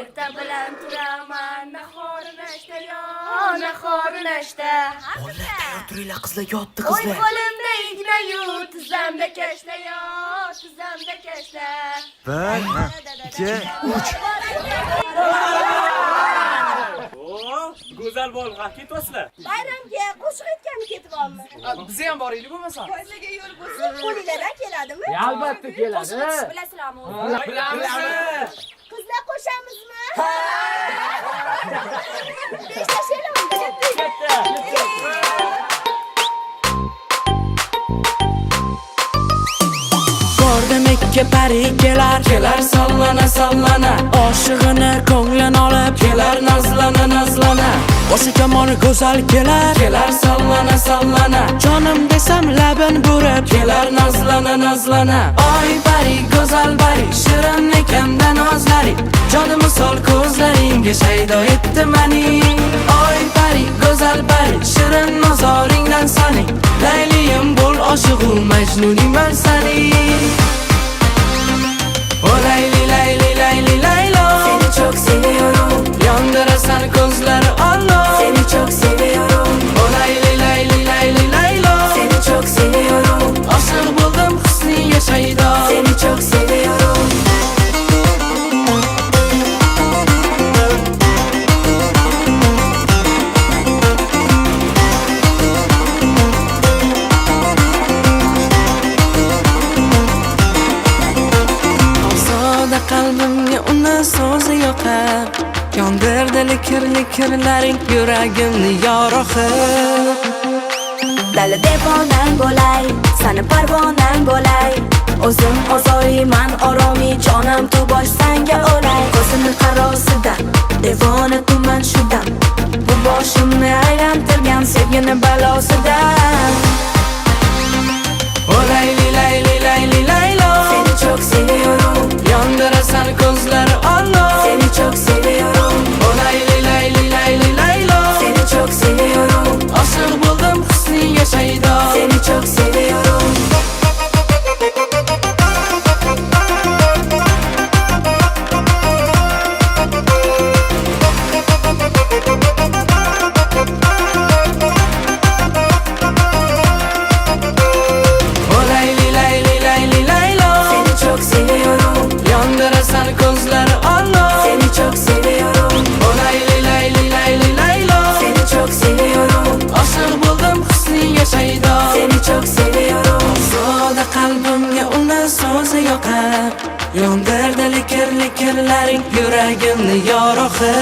erta bilan turaman, nahorini ishda yo, nahorini ishda. Bolalar tayyor turinglar, qizlar yotdi O'y qizlar. qo'limda igna-yu, tizzamda kashla yo, tizzamda kashla. 1, 2, 3. Go'zal bolg'a ketyapsizlar. Bayramga qo'shiq aytgani ketib olmi? Bizi ham boraylik bo'lmasa. Ko'zlarga yo'l bo'lsa, qo'linglardan keladimi? Albatta keladi. Bilasizlarmi? Bilamiz. Qizlar qo'shamizmi? Beshlashalamda. Bordim ikki pari kelar sallana sallana, oshig'ini ko'nglan olib kelar nazlana nazlana. Boshi kamol go'zal kelar sallana sallana, jonim desam labin burib kelar nazlana nazlana. Oy pari go'zal pari, shirin ekanda nozlari, jonim misol ko'zlaringga shaydo etdi mani. Oy pari go'zal pari, shirin nazoringdan sani, layliyim bo'l oshiqu majnuniman sani. O layli layli layli laylo, Seni çok seviyorum. yondirasan ko'zlari ollo. Seni çok seviyorum. O layli layli layli laylo, Seni çok seviyorum. oshiq bo'ldim husniga shaydo. Seni çok seviyorum. Ozoda qalbimga uni so'zi yoqar, yondirdi likirlaring yuragimni yorug'i. Dali devonang bo'lay, sani parvonang bo'lay. O'zim ozoyman, oromi jonam tu bosh sanga o'lay. Ko'zini qarosida, devona tuman shudan. Bu boshimni aylantirgan sevgini balosidan. O layli layli layli laylo, Seni çok seviyorum. yondirasan ko'zlari ollo. Seni çok seviyorum. O layli layli layli laylo, Seni çok seviyorum. oshiq bo'ldim husniga shaydo. Seni çok seviyorum. O layli layli layli laylo, Seni çok seviyorum. yondirasan ko'zlari ollo. Seni çok seviyorum. O layli layli layli laylo, Seni çok seviyorum. oshiq bo'ldim husniga shaydo. Seni çok seviyorum. Soda qalbimga uni so'zi yoqar, yondirdi likirlaring yuragimni yorug'i.